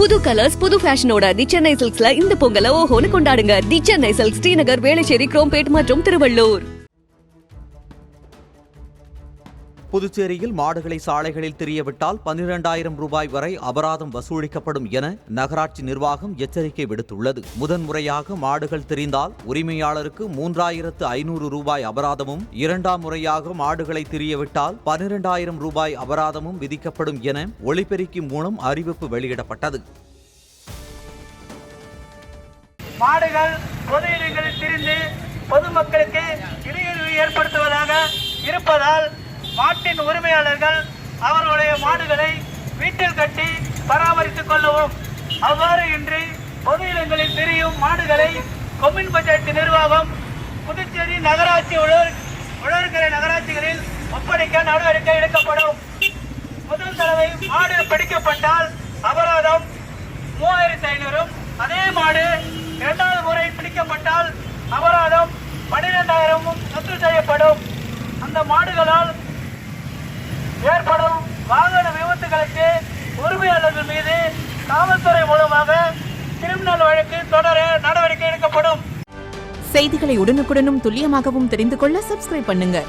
புது கலர்ஸ் புது ஃபேஷனோட தி சென்னை சில்க்ஸ்ல இந்த பொங்கலை ஓஹோன்னு கொண்டாடுங்க. தி சென்னை சில்க்ஸ், ஸ்ரீநகர், வேளச்சேரி, குரோம்பேட் மற்றும் திருவள்ளூர். புதுச்சேரியில் மாடுகளை சாலைகளில் திரியவிட்டால் 12,000 ரூபாய் வரை அபராதம் வசூலிக்கப்படும் என நகராட்சி நிர்வாகம் எச்சரிக்கை விடுத்துள்ளது. முதன்முறையாக மாடுகள் திரிந்தால் உரிமையாளருக்கு 3,500 ரூபாய் அபராதமும், இரண்டாம் முறையாக மாடுகளை திரியவிட்டால் 12,000 ரூபாய் அபராதமும் விதிக்கப்படும் என ஒலிபெருக்கி மூலம் அறிவிப்பு வெளியிடப்பட்டது. மாடுகள் பொது இடங்களில் திரிந்து பொதுமக்களுக்கு இடையூறு ஏற்படுத்துவதாக இருப்பதால் மாட்டின் உரிமையாளர்கள் அவர்களுடைய மாடுகளை வீட்டில் கட்டி பராமரித்துக் கொள்ளவும். அவ்வாறு இன்றி பொது இடங்களில் திரியும் மாடுகளை கொம்யூன் பஞ்சாயத்து நிர்வாகம் புதுச்சேரி நகராட்சி உழவர்கரை நகராட்சிகளில் ஒப்படைக்க நடவடிக்கை எடுக்கப்படும். முதல் தடவை மாடு பிடிக்கப்பட்டால் அபராதம் 3,500, அதே மாடு இரண்டாவது முறை பிடிக்கப்பட்டால் அபராதம் 12,000 ரத்து செய்யப்படும். அந்த மாடுகளால் ஏற்படும் வாகன விபத்துகளுக்கு உரிமையாளர்கள் மீது காவல்துறை மூலமாக கிரிமினல் வழக்கு தொடர நடவடிக்கை எடுக்கப்படும். செய்திகளை உடனுக்குடனும் துல்லியமாகவும் தெரிந்து கொள்ள சப்ஸ்கிரைப் பண்ணுங்க.